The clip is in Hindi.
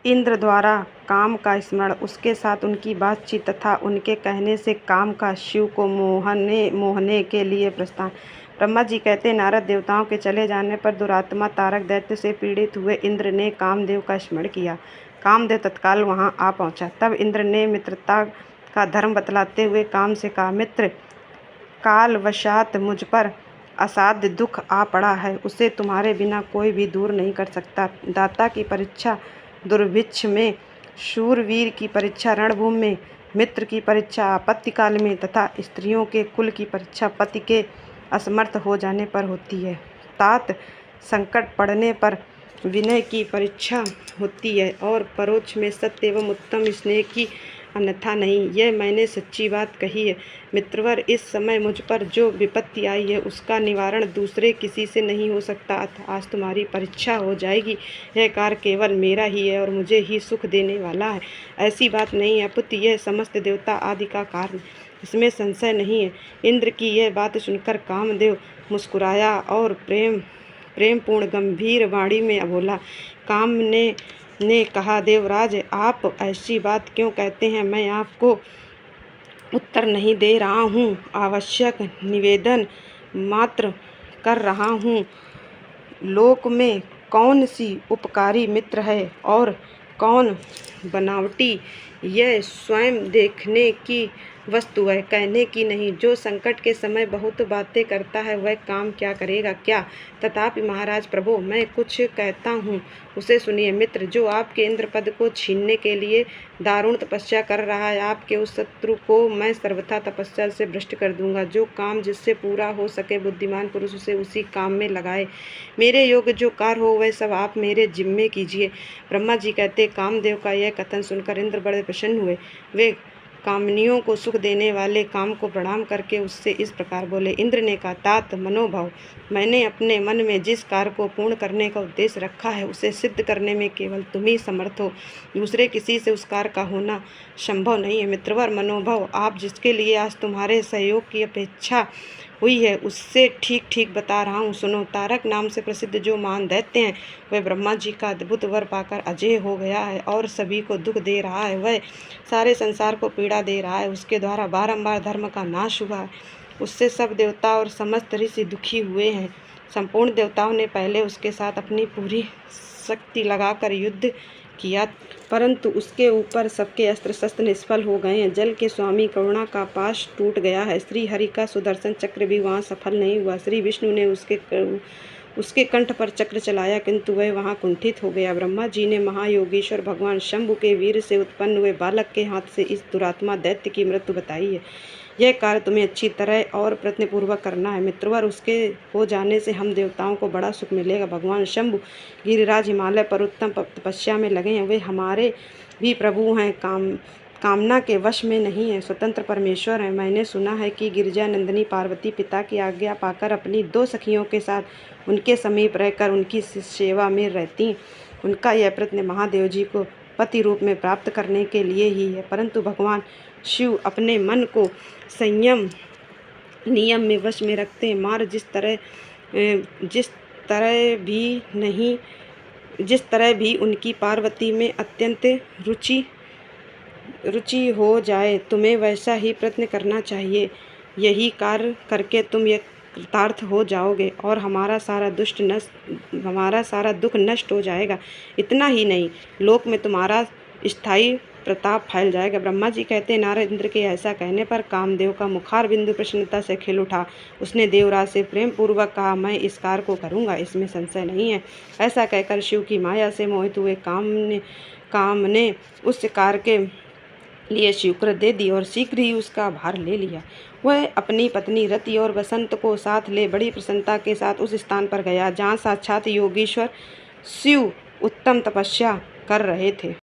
इंद्र द्वारा काम का स्मरण, उसके साथ उनकी बातचीत तथा उनके कहने से काम का शिव को मोहने के लिए प्रस्थान। ब्रह्मा जी कहते, नारद, देवताओं के चले जाने पर दुरात्मा तारक दैत्य से पीड़ित हुए इंद्र ने कामदेव का स्मरण किया। कामदेव तत्काल वहां आ पहुंचा। तब इंद्र ने मित्रता का धर्म बतलाते हुए काम से कहा, मित्र, कालवशात मुझ पर असाध्य दुख आ पड़ा है, उसे तुम्हारे बिना कोई भी दूर नहीं कर सकता। दाता की परीक्षा दुर्भिक्ष में, शूरवीर की परीक्षा रणभूमि में, मित्र की परीक्षा आपत्ति काल में तथा स्त्रियों के कुल की परीक्षा पति के असमर्थ हो जाने पर होती है। तात संकट पड़ने पर विनय की परीक्षा होती है और परोक्ष में सत्य एवं उत्तम स्नेह की, अन्यथा नहीं। यह मैंने सच्ची बात कही है। मित्रवर, इस समय मुझ पर जो विपत्ति आई है उसका निवारण दूसरे किसी से नहीं हो सकता। अतः आज तुम्हारी परीक्षा हो जाएगी। यह कार्य केवल मेरा ही है और मुझे ही सुख देने वाला है, ऐसी बात नहीं है पुत्र। यह समस्त देवता आदि का कार्य, इसमें संशय नहीं है। इंद्र की यह बात सुनकर कामदेव मुस्कुराया और प्रेमपूर्ण गंभीर वाणी में बोला। काम ने कहा, देवराज, आप ऐसी बात क्यों कहते हैं? मैं आपको उत्तर नहीं दे रहा हूँ, आवश्यक निवेदन मात्र कर रहा हूँ। लोक में कौन सी उपकारी मित्र है और कौन बनावटी, यह स्वयं देखने की वस्तु है, कहने की नहीं। जो संकट के समय बहुत बातें करता है वह काम क्या करेगा क्या? तथापि महाराज प्रभो, मैं कुछ कहता हूँ, उसे सुनिए। मित्र, जो आपके इंद्र पद को छीनने के लिए दारुण तपस्या कर रहा है, आपके उस शत्रु को मैं सर्वथा तपस्या से भ्रष्ट कर दूंगा। जो काम जिससे पूरा हो सके, बुद्धिमान पुरुष उसे उसी काम में लगाए। मेरे योग्य जो कार्य हो वह सब आप मेरे जिम्मे कीजिए। ब्रह्मा जी कहते, कामदेव का यह कथन सुनकर इंद्र बड़े प्रसन्न हुए। वे कामनियों को सुख देने वाले काम को प्रणाम करके उससे इस प्रकार बोले। इंद्र ने कहा, तात मनोभाव, मैंने अपने मन में जिस कार्य को पूर्ण करने का उद्देश्य रखा है उसे सिद्ध करने में केवल तुम ही समर्थ हो, दूसरे किसी से उस कार्य का होना संभव नहीं है। मित्रवर मनोभाव, आप जिसके लिए आज तुम्हारे सहयोग की अपेक्षा हुई है उससे ठीक ठीक बता रहा हूँ, सुनो। तारक नाम से प्रसिद्ध जो महान दैत्य हैं, वह ब्रह्मा जी का अद्भुत वर पाकर अजेय हो गया है और सभी को दुख दे रहा है। वह सारे संसार को पीड़ा दे रहा है। उसके द्वारा बारंबार धर्म का नाश हुआ है। उससे सब देवता और समस्त ऋषि दुखी हुए हैं। संपूर्ण देवताओं ने पहले उसके साथ अपनी पूरी शक्ति लगाकर युद्ध किया, परंतु उसके ऊपर सबके अस्त्र शस्त्र निष्फल हो गए हैं। जल के स्वामी करुणा का पाश टूट गया है। श्री हरि का सुदर्शन चक्र भी वहाँ सफल नहीं हुआ। श्री विष्णु ने उसके कंठ पर चक्र चलाया, किंतु वह वहाँ कुंठित हो गया। ब्रह्मा जी ने महायोगीश्वर भगवान शंभु के वीर से उत्पन्न हुए बालक के हाथ से इस दुरात्मा दैत्य की मृत्यु बताई है। यह कार्य तुम्हें अच्छी तरह और प्रयत्नपूर्वक करना है। मित्रवर, उसके हो जाने से हम देवताओं को बड़ा सुख मिलेगा। भगवान शंभु गिरिराज हिमालय पर उत्तम तपस्या में लगे हैं। वे हमारे भी प्रभु हैं, कामना के वश में नहीं है, स्वतंत्र परमेश्वर हैं। मैंने सुना है कि गिरिजा नंदिनी पार्वती पिता की आज्ञा पाकर अपनी 2 सखियों के साथ उनके समीप रहकर उनकी सेवा में रहती। उनका यह प्रयत्न महादेव जी को पति रूप में प्राप्त करने के लिए ही है, परंतु भगवान शिव अपने मन को संयम नियम में वश में रखते हैं। मार जिस तरह भी उनकी पार्वती में अत्यंत रुचि हो जाए, तुम्हें वैसा ही प्रयत्न करना चाहिए। यही कार्य करके तुम ये कृतार्थ हो जाओगे और हमारा सारा दुख नष्ट हो जाएगा। इतना ही नहीं, लोक में तुम्हारा स्थायी प्रताप फैल जाएगा। ब्रह्मा जी कहते हैं, नारद, इंद्र के ऐसा कहने पर कामदेव का मुखार बिंदु प्रसन्नता से खिल उठा। उसने देवराज से प्रेम पूर्वक कहा, मैं इस कार्य को करूँगा, इसमें संशय नहीं है। ऐसा कहकर शिव की माया से मोहित हुए काम ने उस कार्य के लिए स्वीकृति दे दी और शीघ्र ही उसका भार ले लिया। वह अपनी पत्नी रति और बसंत को साथ ले बड़ी प्रसन्नता के साथ उस स्थान पर गया जहाँ साक्षात योगीश्वर शिव उत्तम तपस्या कर रहे थे।